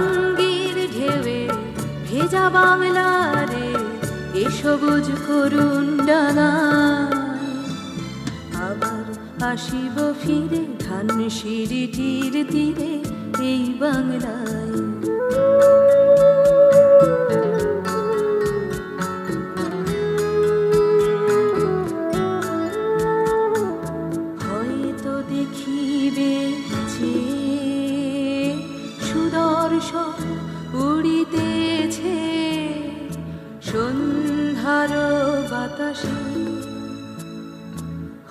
তরঙ্গের ঢেউয়ে ভেজা বাংলারে এ সবুজ করুণ ডাঙায় আবার আসিব ফিরে ধানসিঁড়িটির তীরে এই বাংলায়। হয়তো দেখিবে যে সুদর্শন উড়িতেছে সন্ধ্যার বাতাসে,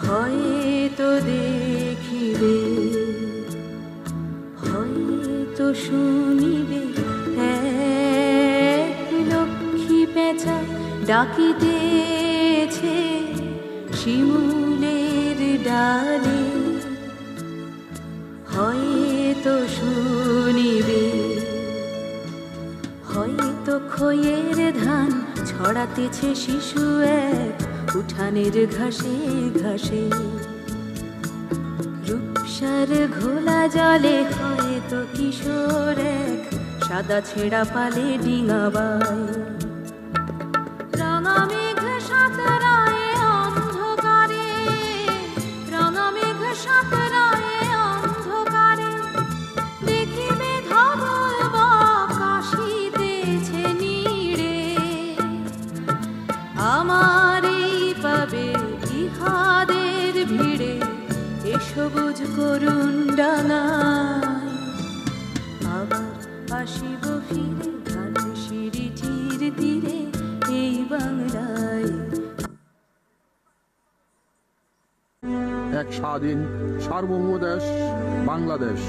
হয়তো দেখিবে, হয়তো শুনিবে এক লক্ষ্মী পেঁচা ডাকিতেছে শিমুলের ডালে, হয়তো শুনিবে, হয়তো খইয়ের ধান ছড়াতেছে শিশু এক উঠানের ঘাসে ঘাসে, রূপসার ঘোলা জলে হয়তো কিশোর এক সাদা ছেঁড়া পালে ডিঙাবাই। রাঙা মেঘ সাঁতরায় অন্ধকারে, রাঙা মেঘ সাঁতরায় অন্ধকারে, দেখিবে ধবল বক আসিতেছে নীড়ে, আমারই পাবে ইহাদের ভিড়ে এ সবুজ করুণ ডাঙায় আবার আসিব ফিরে ধানসিঁড়িটির তীরে এই বাংলায়। এক স্বাধীন সার্বভৌম দেশ বাংলাদেশ।